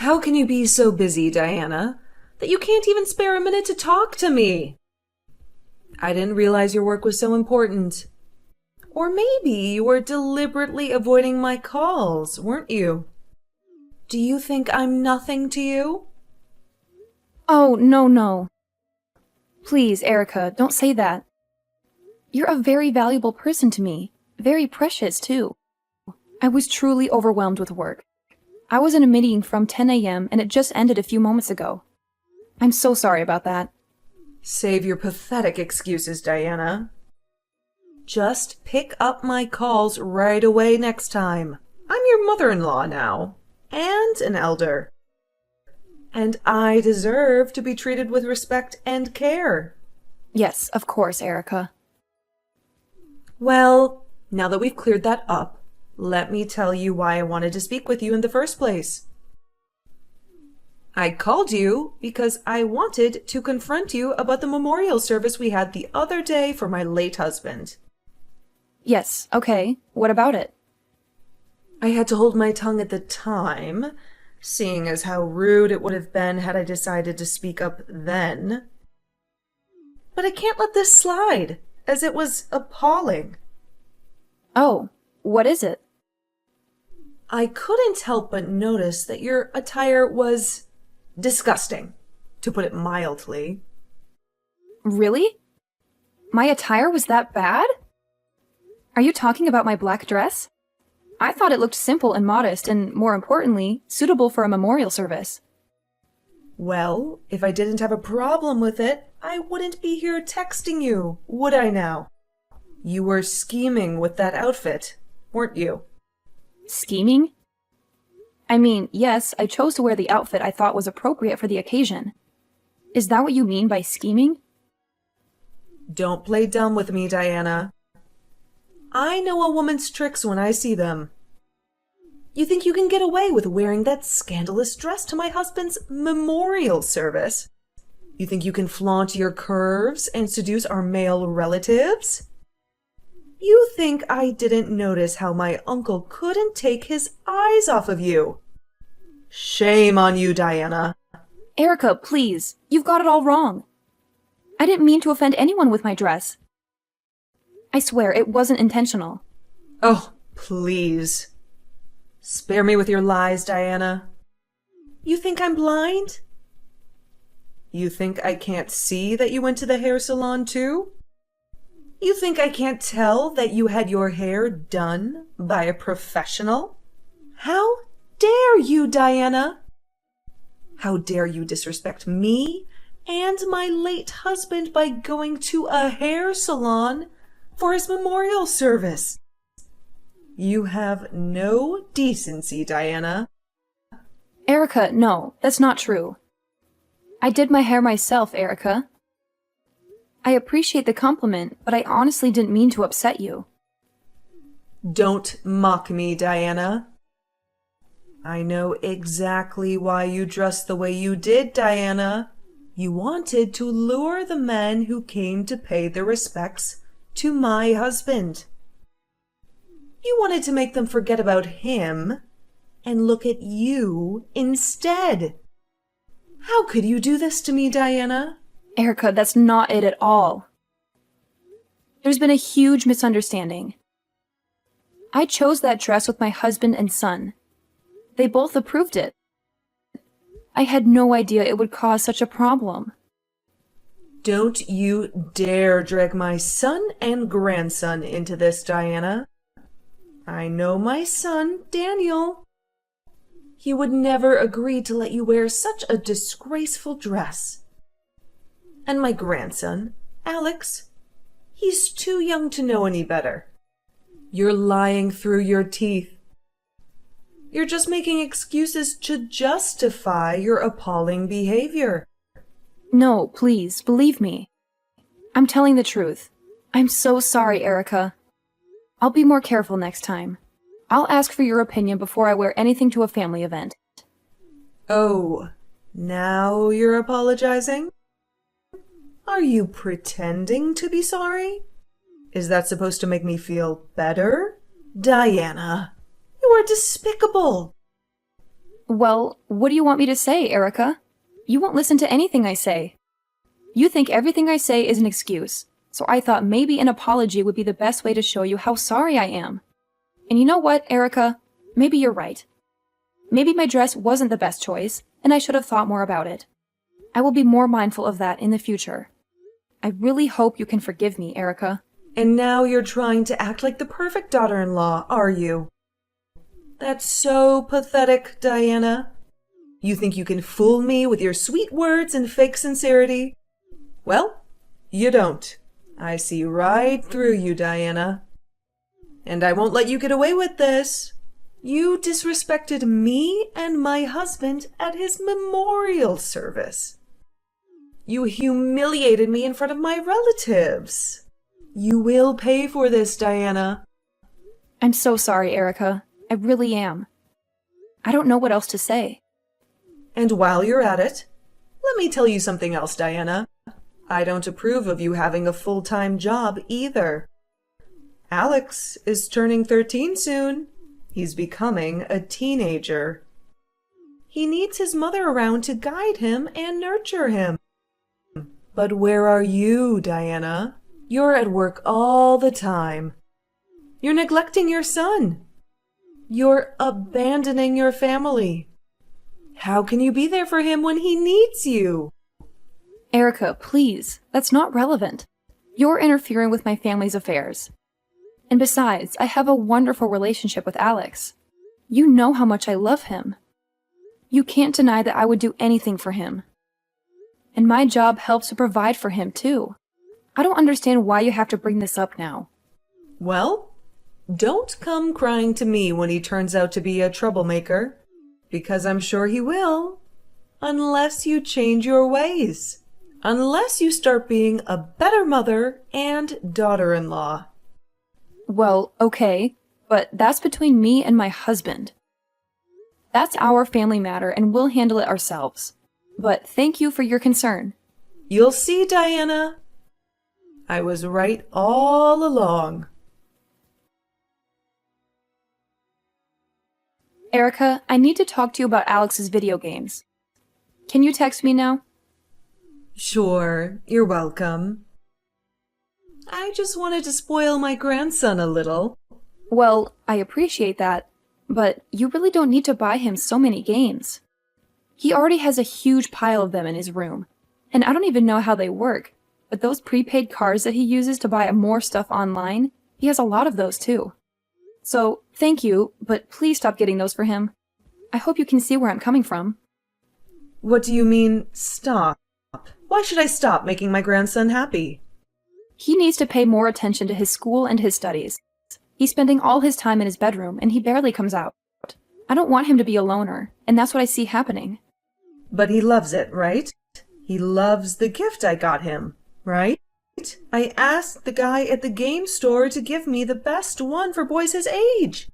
How can you be so busy, Diana, that you can't even spare a minute to talk to me? I didn't realize your work was so important. Or maybe you were deliberately avoiding my calls, weren't you? Do you think I'm nothing to you? Oh, no, no. Please, Erica, don't say that. You're a very valuable person to me. Very precious, too. I was truly overwhelmed with work. I was in a meeting from 10 a.m. and it just ended a few moments ago. I'm so sorry about that. Save your pathetic excuses, Diana. Just pick up my calls right away next time. I'm your mother-in-law now, and an elder. And I deserve to be treated with respect and care. Yes, of course, Erica. Well, now that we've cleared that up, let me tell you why I wanted to speak with you in the first place. I called you because I wanted to confront you about the memorial service we had the other day for my late husband. Yes, okay. What about it? I had to hold my tongue at the time, seeing as how rude it would have been had I decided to speak up then. But I can't let this slide, as it was appalling. Oh, what is it? I couldn't help but notice that your attire was disgusting, to put it mildly. Really? My attire was that bad? Are you talking about my black dress? I thought it looked simple and modest and, more importantly, suitable for a memorial service. Well, if I didn't have a problem with it, I wouldn't be here texting you, would I now? You were scheming with that outfit, weren't you? Scheming? I mean, yes, I chose to wear the outfit I thought was appropriate for the occasion. Is that what you mean by scheming? Don't play dumb with me, Diana. I know a woman's tricks when I see them. You think you can get away with wearing that scandalous dress to my husband's memorial service? You think you can flaunt your curves and seduce our male relatives? You think I didn't notice how my uncle couldn't take his eyes off of you? Shame on you, Diana. Erica, please, you've got it all wrong. I didn't mean to offend anyone with my dress. I swear, it wasn't intentional. Oh, please. Spare me with your lies, Diana. You think I'm blind? You think I can't see that you went to the hair salon too? You think I can't tell that you had your hair done by a professional? How dare you, Diana? How dare you disrespect me and my late husband by going to a hair salon for his memorial service? You have no decency, Diana. Erica, no, that's not true. I did my hair myself, Erica. I appreciate the compliment, but I honestly didn't mean to upset you. Don't mock me, Diana. I know exactly why you dressed the way you did, Diana. You wanted to lure the men who came to pay their respects to my husband. You wanted to make them forget about him and look at you instead. How could you do this to me, Diana? Erica, that's not it at all. There's been a huge misunderstanding. I chose that dress with my husband and son. They both approved it. I had no idea it would cause such a problem. Don't you dare drag my son and grandson into this, Diana. I know my son, Daniel. He would never agree to let you wear such a disgraceful dress. And my grandson, Alex, he's too young to know any better. You're lying through your teeth. You're just making excuses to justify your appalling behavior. No, please, believe me. I'm telling the truth. I'm so sorry, Erica. I'll be more careful next time. I'll ask for your opinion before I wear anything to a family event. Oh, now you're apologizing? Are you pretending to be sorry? Is that supposed to make me feel better? Diana, you are despicable. Well, what do you want me to say, Erica? You won't listen to anything I say. You think everything I say is an excuse, so I thought maybe an apology would be the best way to show you how sorry I am. And you know what, Erica? Maybe you're right. Maybe my dress wasn't the best choice, and I should have thought more about it. I will be more mindful of that in the future. I really hope you can forgive me, Erica. And now you're trying to act like the perfect daughter-in-law, are you? That's so pathetic, Diana. You think you can fool me with your sweet words and fake sincerity? Well, you don't. I see right through you, Diana. And I won't let you get away with this. You disrespected me and my husband at his memorial service. You humiliated me in front of my relatives. You will pay for this, Diana. I'm so sorry, Erica. I really am. I don't know what else to say. And while you're at it, let me tell you something else, Diana. I don't approve of you having a full-time job either. Alex is turning 13 soon. He's becoming a teenager. He needs his mother around to guide him and nurture him. But where are you, Diana? You're at work all the time. You're neglecting your son. You're abandoning your family. How can you be there for him when he needs you? Erica, please, that's not relevant. You're interfering with my family's affairs. And besides, I have a wonderful relationship with Alex. You know how much I love him. You can't deny that I would do anything for him. And my job helps to provide for him, too. I don't understand why you have to bring this up now. Well, don't come crying to me when he turns out to be a troublemaker, because I'm sure he will, unless you change your ways. Unless you start being a better mother and daughter-in-law. Well, okay, but that's between me and my husband. That's our family matter, and we'll handle it ourselves. But thank you for your concern. You'll see, Diana. I was right all along. Erica, I need to talk to you about Alex's video games. Can you text me now? Sure, you're welcome. I just wanted to spoil my grandson a little. Well, I appreciate that, but you really don't need to buy him so many games. He already has a huge pile of them in his room, and I don't even know how they work, but those prepaid cards that he uses to buy more stuff online, he has a lot of those too. So, thank you, but please stop getting those for him. I hope you can see where I'm coming from. What do you mean, stop? Why should I stop making my grandson happy? He needs to pay more attention to his school and his studies. He's spending all his time in his bedroom, and he barely comes out. I don't want him to be a loner, and that's what I see happening. But he loves it, right? He loves the gift I got him, right? I asked the guy at the game store to give me the best one for boys his age.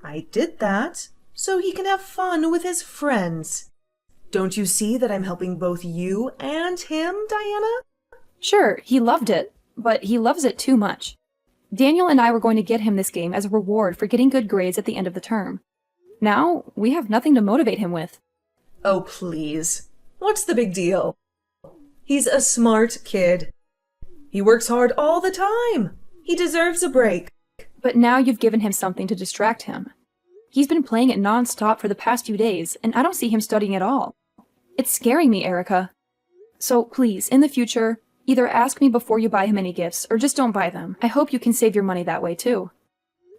I did that so he can have fun with his friends. Don't you see that I'm helping both you and him, Diana? Sure, he loved it, but he loves it too much. Daniel and I were going to get him this game as a reward for getting good grades at the end of the term. Now, we have nothing to motivate him with. Oh, please. What's the big deal? He's a smart kid. He works hard all the time. He deserves a break. But now you've given him something to distract him. He's been playing it non-stop for the past few days, and I don't see him studying at all. It's scaring me, Erica. So please, in the future, either ask me before you buy him any gifts, or just don't buy them. I hope you can save your money that way, too.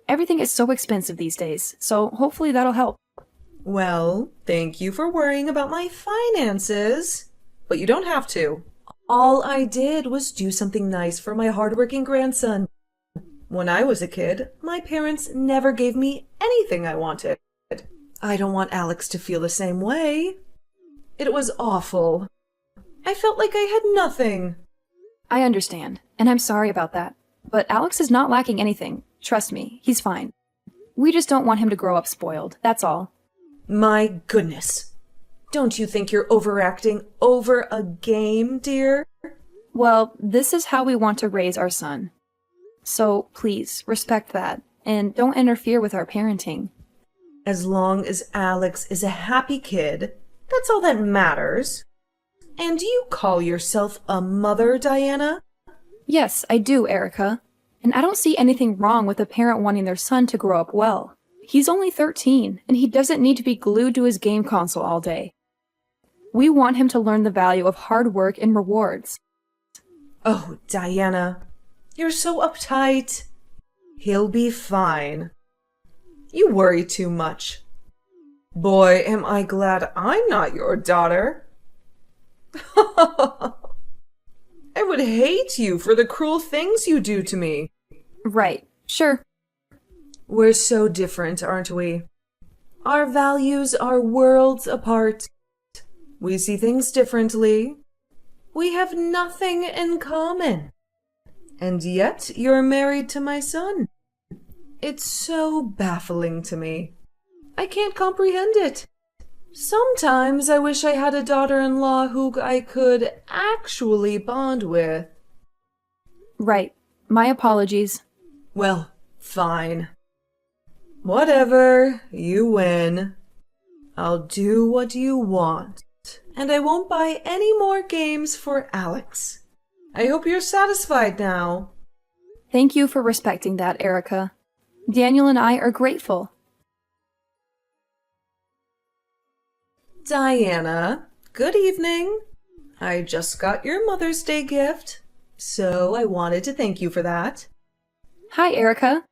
Everything is so expensive these days, so hopefully that'll help. Well, thank you for worrying about my finances. But you don't have to. All I did was do something nice for my hardworking grandson. When I was a kid, my parents never gave me anything I wanted. I don't want Alex to feel the same way. It was awful. I felt like I had nothing. I understand, and I'm sorry about that. But Alex is not lacking anything. Trust me, he's fine. We just don't want him to grow up spoiled, that's all. My goodness. Don't you think you're overacting over a game, dear? Well, this is how we want to raise our son. So please, respect that, and don't interfere with our parenting. As long as Alex is a happy kid, that's all that matters. And you call yourself a mother, Diana? Yes, I do, Erica. And I don't see anything wrong with a parent wanting their son to grow up well. He's only 13, and he doesn't need to be glued to his game console all day. We want him to learn the value of hard work and rewards. Oh, Diana, you're so uptight. He'll be fine. You worry too much. Boy, am I glad I'm not your daughter. I would hate you for the cruel things you do to me. Right, sure. We're so different, aren't we? Our values are worlds apart. We see things differently. We have nothing in common. And yet you're married to my son. It's so baffling to me. I can't comprehend it. Sometimes I wish I had a daughter-in-law who I could actually bond with. Right. My apologies. Well, fine. Whatever, you win. I'll do what you want, and I won't buy any more games for Alex. I hope you're satisfied now. Thank you for respecting that, Erica. Daniel and I are grateful. Diana, good evening. I just got your Mother's Day gift, so I wanted to thank you for that. Hi, Erica.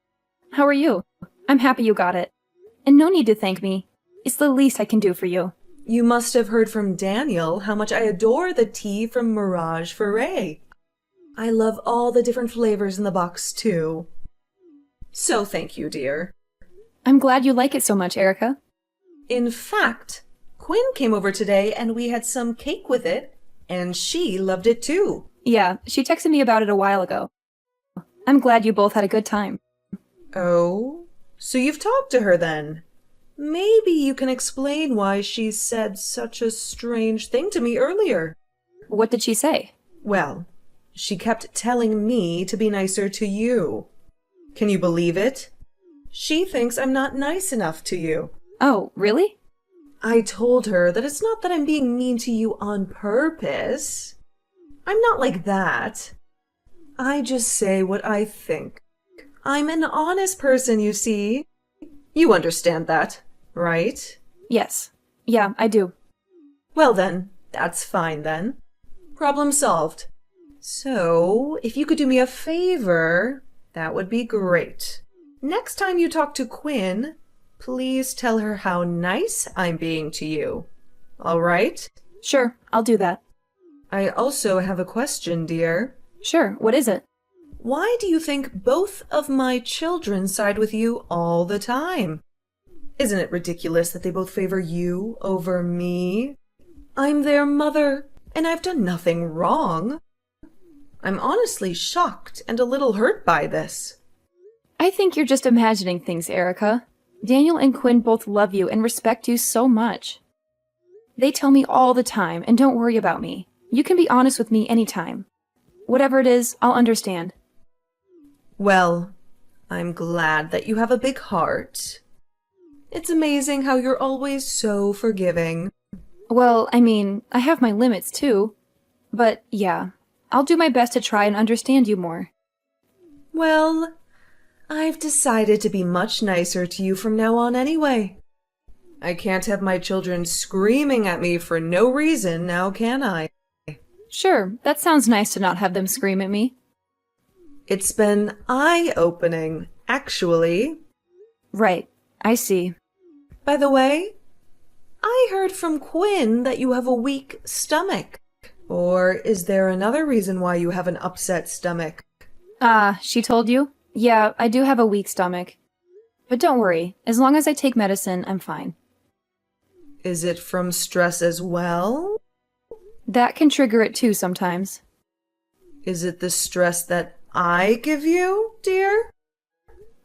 How are you? I'm happy you got it. And no need to thank me. It's the least I can do for you. You must have heard from Daniel how much I adore the tea from Mirage Foray. I love all the different flavors in the box, too. So thank you, dear. I'm glad you like it so much, Erica. In fact, Quinn came over today and we had some cake with it, and she loved it too. Yeah, she texted me about it a while ago. I'm glad you both had a good time. Oh, so you've talked to her then? Maybe you can explain why she said such a strange thing to me earlier. What did she say? Well, she kept telling me to be nicer to you. Can you believe it? She thinks I'm not nice enough to you. Oh, really? I told her that it's not that I'm being mean to you on purpose. I'm not like that. I just say what I think. I'm an honest person, you see. You understand that, right? Yes. Yeah, I do. Well then, that's fine then. Problem solved. So, if you could do me a favor, that would be great. Next time you talk to Quinn, please tell her how nice I'm being to you. All right? Sure, I'll do that. I also have a question, dear. Sure, what is it? Why do you think both of my children side with you all the time? Isn't it ridiculous that they both favor you over me? I'm their mother, and I've done nothing wrong. I'm honestly shocked and a little hurt by this. I think you're just imagining things, Erica. Daniel and Quinn both love you and respect you so much. They tell me all the time, and don't worry about me. You can be honest with me anytime. Whatever it is, I'll understand. Well, I'm glad that you have a big heart. It's amazing how you're always so forgiving. Well, I mean, I have my limits too. But yeah, I'll do my best to try and understand you more. Well, I've decided to be much nicer to you from now on anyway. I can't have my children screaming at me for no reason now, can I? Sure, that sounds nice to not have them scream at me. It's been eye-opening, actually. Right, I see. By the way, I heard from Quinn that you have a weak stomach. Or is there another reason why you have an upset stomach? She told you? Yeah, I do have a weak stomach. But don't worry, as long as I take medicine, I'm fine. Is it from stress as well? That can trigger it too sometimes. Is it the stress that I give you, dear?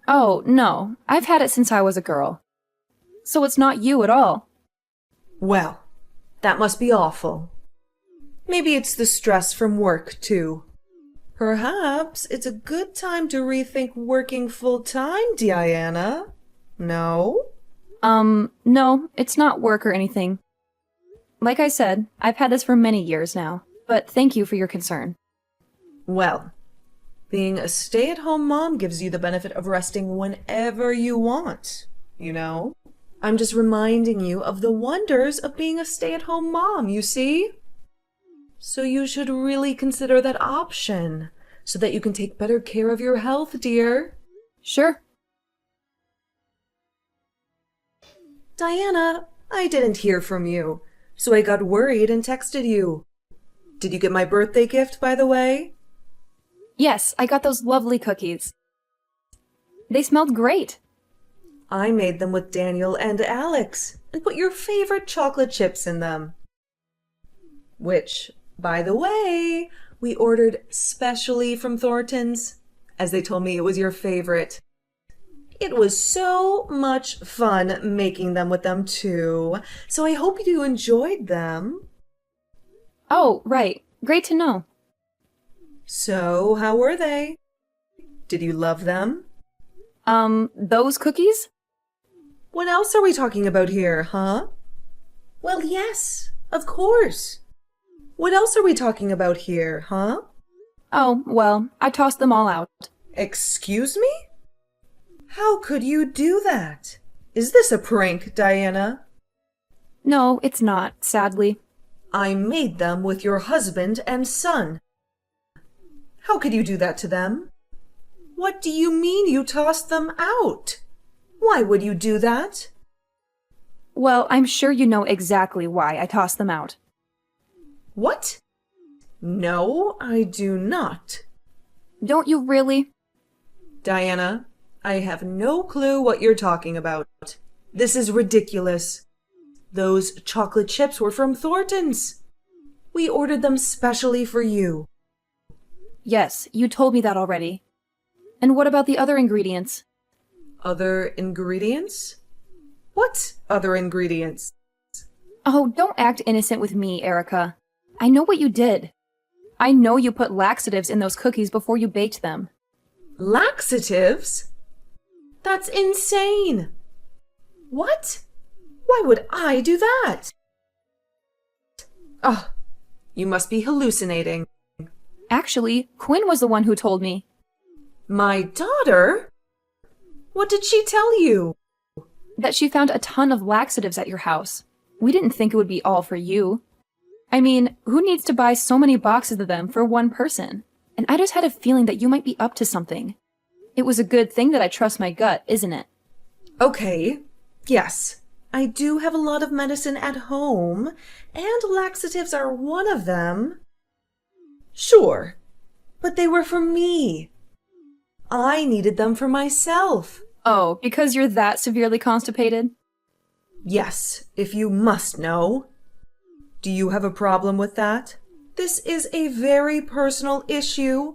Oh, no, I've had it since I was a girl. So it's not you at all. Well, that must be awful. Maybe it's the stress from work, too. Perhaps it's a good time to rethink working full-time, Diana. No? No, it's not work or anything. Like I said, I've had this for many years now, but thank you for your concern. Well, being a stay-at-home mom gives you the benefit of resting whenever you want, you know? I'm just reminding you of the wonders of being a stay-at-home mom, you see? So you should really consider that option, so that you can take better care of your health, dear. Sure. Diana, I didn't hear from you, so I got worried and texted you. Did you get my birthday gift, by the way? Yes, I got those lovely cookies. They smelled great. I made them with Daniel and Alex and put your favorite chocolate chips in them. Which, by the way, we ordered specially from Thornton's, as they told me it was your favorite. It was so much fun making them with them too, so I hope you enjoyed them. Oh, right. Great to know. So, how were they? Did you love them? Those cookies? What else are we talking about here, huh? Well, yes, of course. What else are we talking about here, huh? Oh, well, I tossed them all out. Excuse me? How could you do that? Is this a prank, Diana? No, it's not, sadly. I made them with your husband and son. How could you do that to them? What do you mean you tossed them out? Why would you do that? Well, I'm sure you know exactly why I tossed them out. What? No, I do not. Don't you really? Diana, I have no clue what you're talking about. This is ridiculous. Those chocolate chips were from Thornton's. We ordered them specially for you. Yes, you told me that already. And what about the other ingredients? Other ingredients? What other ingredients? Oh, don't act innocent with me, Erica. I know what you did. I know you put laxatives in those cookies before you baked them. Laxatives? That's insane! What? Why would I do that? Oh, you must be hallucinating. Actually, Quinn was the one who told me. My daughter? What did she tell you? That she found a ton of laxatives at your house. We didn't think it would be all for you. I mean, who needs to buy so many boxes of them for one person? And I just had a feeling that you might be up to something. It was a good thing that I trust my gut, isn't it? Okay, yes. I do have a lot of medicine at home, and laxatives are one of them. Sure, but they were for me. I needed them for myself. Oh, because you're that severely constipated? Yes, if you must know. Do you have a problem with that? This is a very personal issue,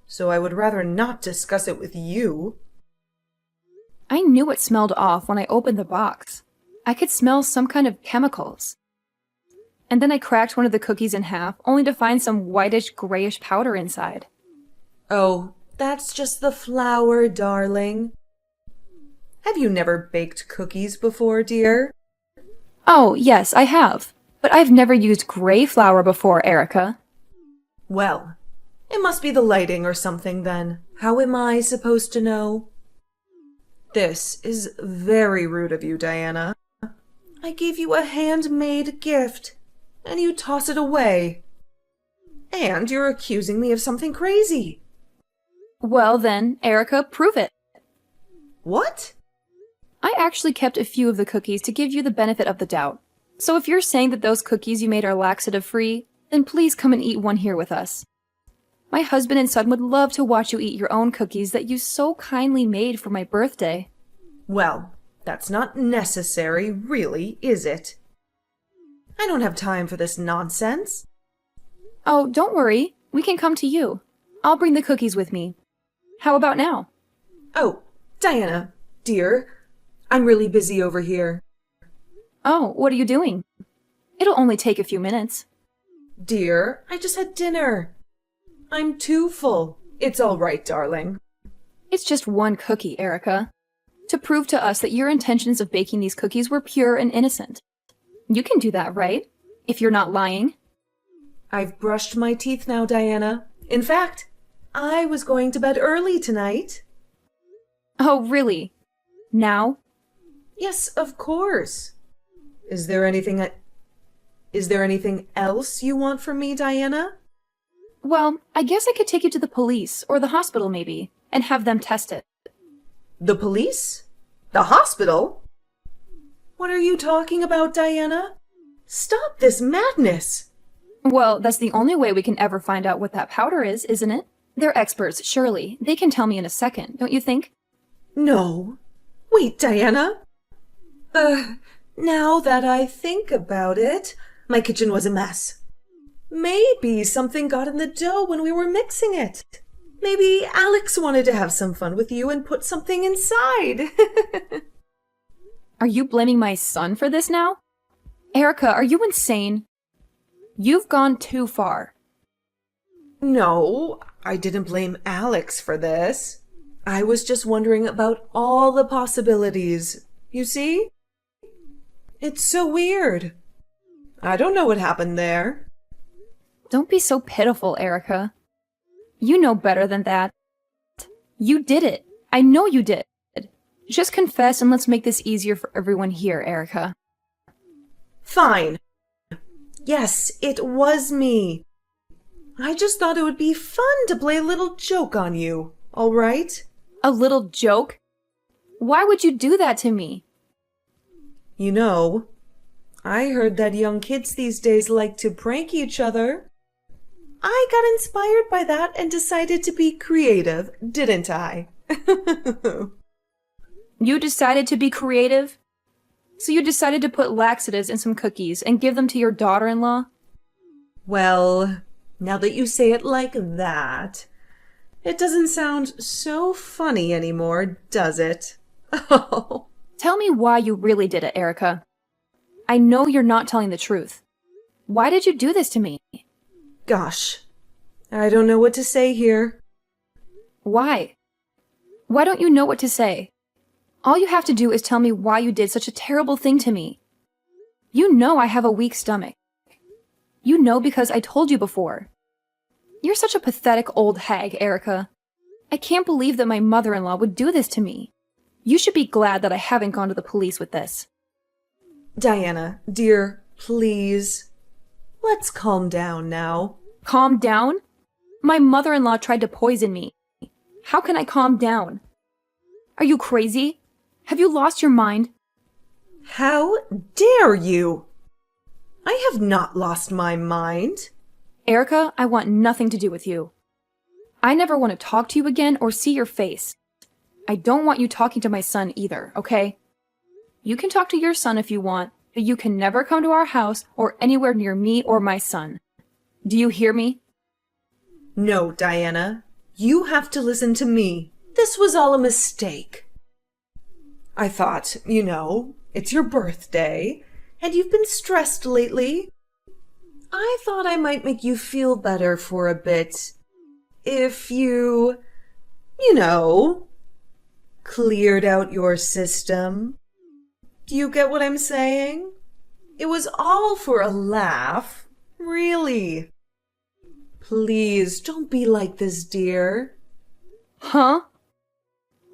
so I would rather not discuss it with you. I knew it smelled off when I opened the box. I could smell some kind of chemicals. And then I cracked one of the cookies in half, only to find some whitish, grayish powder inside. Oh, that's just the flour, darling. Have you never baked cookies before, dear? Oh, yes, I have. But I've never used gray flour before, Erica. Well, it must be the lighting or something then. How am I supposed to know? This is very rude of you, Diana. I gave you a handmade gift, and you toss it away. And you're accusing me of something crazy. Well then, Erica, prove it. What? I actually kept a few of the cookies to give you the benefit of the doubt. So if you're saying that those cookies you made are laxative-free, then please come and eat one here with us. My husband and son would love to watch you eat your own cookies that you so kindly made for my birthday. Well, that's not necessary, really, is it? I don't have time for this nonsense. Oh, don't worry. We can come to you. I'll bring the cookies with me. How about now? Oh, Diana, dear, I'm really busy over here. Oh, what are you doing? It'll only take a few minutes. Dear, I just had dinner. I'm too full. It's all right, darling. It's just one cookie, Erica. To prove to us that your intentions of baking these cookies were pure and innocent. You can do that, right? If you're not lying. I've brushed my teeth now, Diana. In fact, I was going to bed early tonight. Oh, really? Now? Yes, of course. Is there anything else you want from me, Diana? Well, I guess I could take you to the police, or the hospital maybe, and have them test it. The police? The hospital? What are you talking about, Diana? Stop this madness! Well, that's the only way we can ever find out what that powder is, isn't it? They're experts, surely. They can tell me in a second, don't you think? No. Wait, Diana. Now that I think about it, my kitchen was a mess. Maybe something got in the dough when we were mixing it. Maybe Alex wanted to have some fun with you and put something inside. Are you blaming my son for this now? Erica, are you insane? You've gone too far. No, I didn't blame Alex for this. I was just wondering about all the possibilities. You see? It's so weird. I don't know what happened there. Don't be so pitiful, Erica. You know better than that. You did it. I know you did. Just confess and let's make this easier for everyone here, Erica. Fine. Yes, it was me. I just thought it would be fun to play a little joke on you, all right? A little joke? Why would you do that to me? You know, I heard that young kids these days like to prank each other. I got inspired by that and decided to be creative, didn't I? You decided to be creative? So you decided to put laxatives in some cookies and give them to your daughter-in-law? Well, now that you say it like that, it doesn't sound so funny anymore, does it? Oh. Tell me why you really did it, Erica. I know you're not telling the truth. Why did you do this to me? Gosh, I don't know what to say here. Why? Why don't you know what to say? All you have to do is tell me why you did such a terrible thing to me. You know I have a weak stomach. You know because I told you before. You're such a pathetic old hag, Erica. I can't believe that my mother-in-law would do this to me. You should be glad that I haven't gone to the police with this. Diana, dear, please. Let's calm down now. Calm down? My mother-in-law tried to poison me. How can I calm down? Are you crazy? Have you lost your mind? How dare you? I have not lost my mind. Erica, I want nothing to do with you. I never want to talk to you again or see your face. I don't want you talking to my son either, okay? You can talk to your son if you want, but you can never come to our house or anywhere near me or my son. Do you hear me? No, Diana. You have to listen to me. This was all a mistake. I thought, you know, it's your birthday, and you've been stressed lately. I thought I might make you feel better for a bit if you know, cleared out your system. Do you get what I'm saying? It was all for a laugh, really. Please, don't be like this, dear. Huh?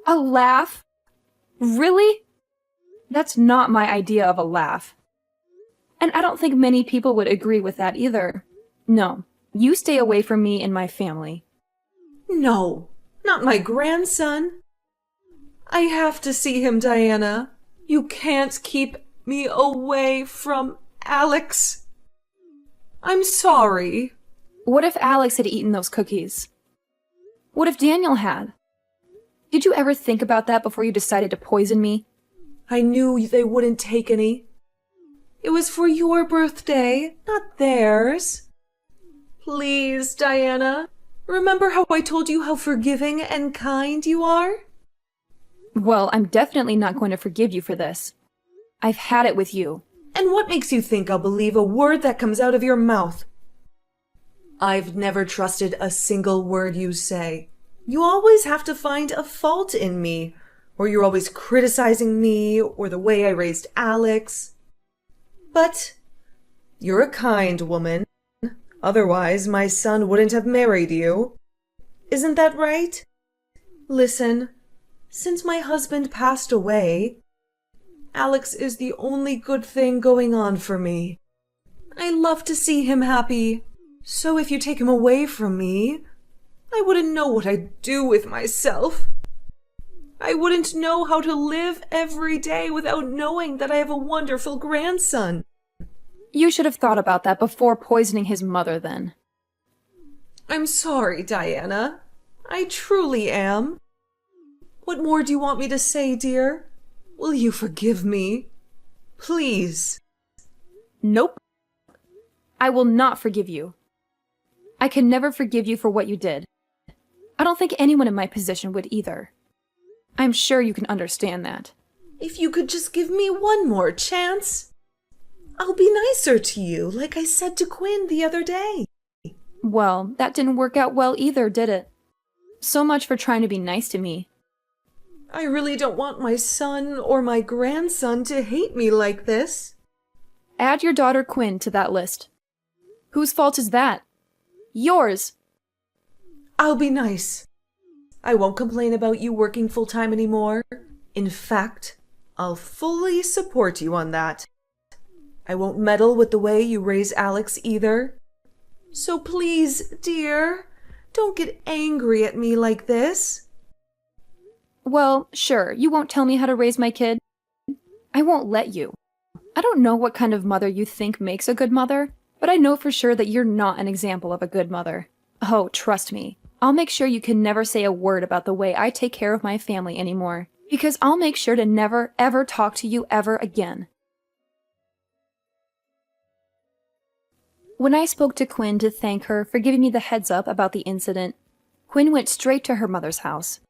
A laugh? Really? That's not my idea of a laugh. And I don't think many people would agree with that either. No, you stay away from me and my family. No, not my grandson. I have to see him, Diana. You can't keep me away from Alex. I'm sorry. What if Alex had eaten those cookies? What if Daniel had? Did you ever think about that before you decided to poison me? I knew they wouldn't take any. It was for your birthday, not theirs. Please, Diana, remember how I told you how forgiving and kind you are? Well, I'm definitely not going to forgive you for this. I've had it with you. And what makes you think I'll believe a word that comes out of your mouth? I've never trusted a single word you say. You always have to find a fault in me, or you're always criticizing me or the way I raised Alex. But you're a kind woman. Otherwise, my son wouldn't have married you. Isn't that right? Listen, since my husband passed away, Alex is the only good thing going on for me. I love to see him happy. So if you take him away from me, I wouldn't know what I'd do with myself. I wouldn't know how to live every day without knowing that I have a wonderful grandson. You should have thought about that before poisoning his mother then. I'm sorry, Diana. I truly am. What more do you want me to say, dear? Will you forgive me? Please. Nope. I will not forgive you. I can never forgive you for what you did. I don't think anyone in my position would either. I'm sure you can understand that. If you could just give me one more chance, I'll be nicer to you, like I said to Quinn the other day. Well, that didn't work out well either, did it? So much for trying to be nice to me. I really don't want my son or my grandson to hate me like this. Add your daughter Quinn to that list. Whose fault is that? Yours! I'll be nice. I won't complain about you working full-time anymore. In fact, I'll fully support you on that. I won't meddle with the way you raise Alex either. So please, dear, don't get angry at me like this. Well, sure, you won't tell me how to raise my kid. I won't let you. I don't know what kind of mother you think makes a good mother, but I know for sure that you're not an example of a good mother. Oh, trust me. I'll make sure you can never say a word about the way I take care of my family anymore, because I'll make sure to never, ever talk to you ever again. When I spoke to Quinn to thank her for giving me the heads up about the incident, Quinn went straight to her mother's house.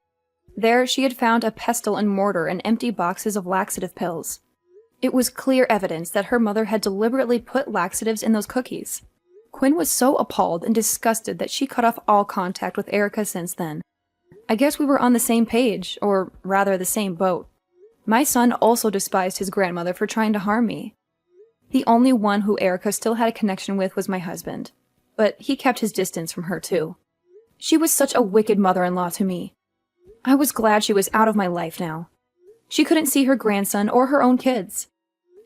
There she had found a pestle and mortar and empty boxes of laxative pills. It was clear evidence that her mother had deliberately put laxatives in those cookies. Quinn was so appalled and disgusted that she cut off all contact with Erica since then. I guess we were on the same page, or rather the same boat. My son also despised his grandmother for trying to harm me. The only one who Erica still had a connection with was my husband, but he kept his distance from her too. She was such a wicked mother-in-law to me. I was glad she was out of my life now. She couldn't see her grandson or her own kids.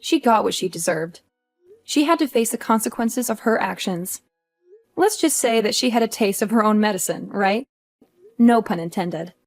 She got what she deserved. She had to face the consequences of her actions. Let's just say that she had a taste of her own medicine, right? No pun intended.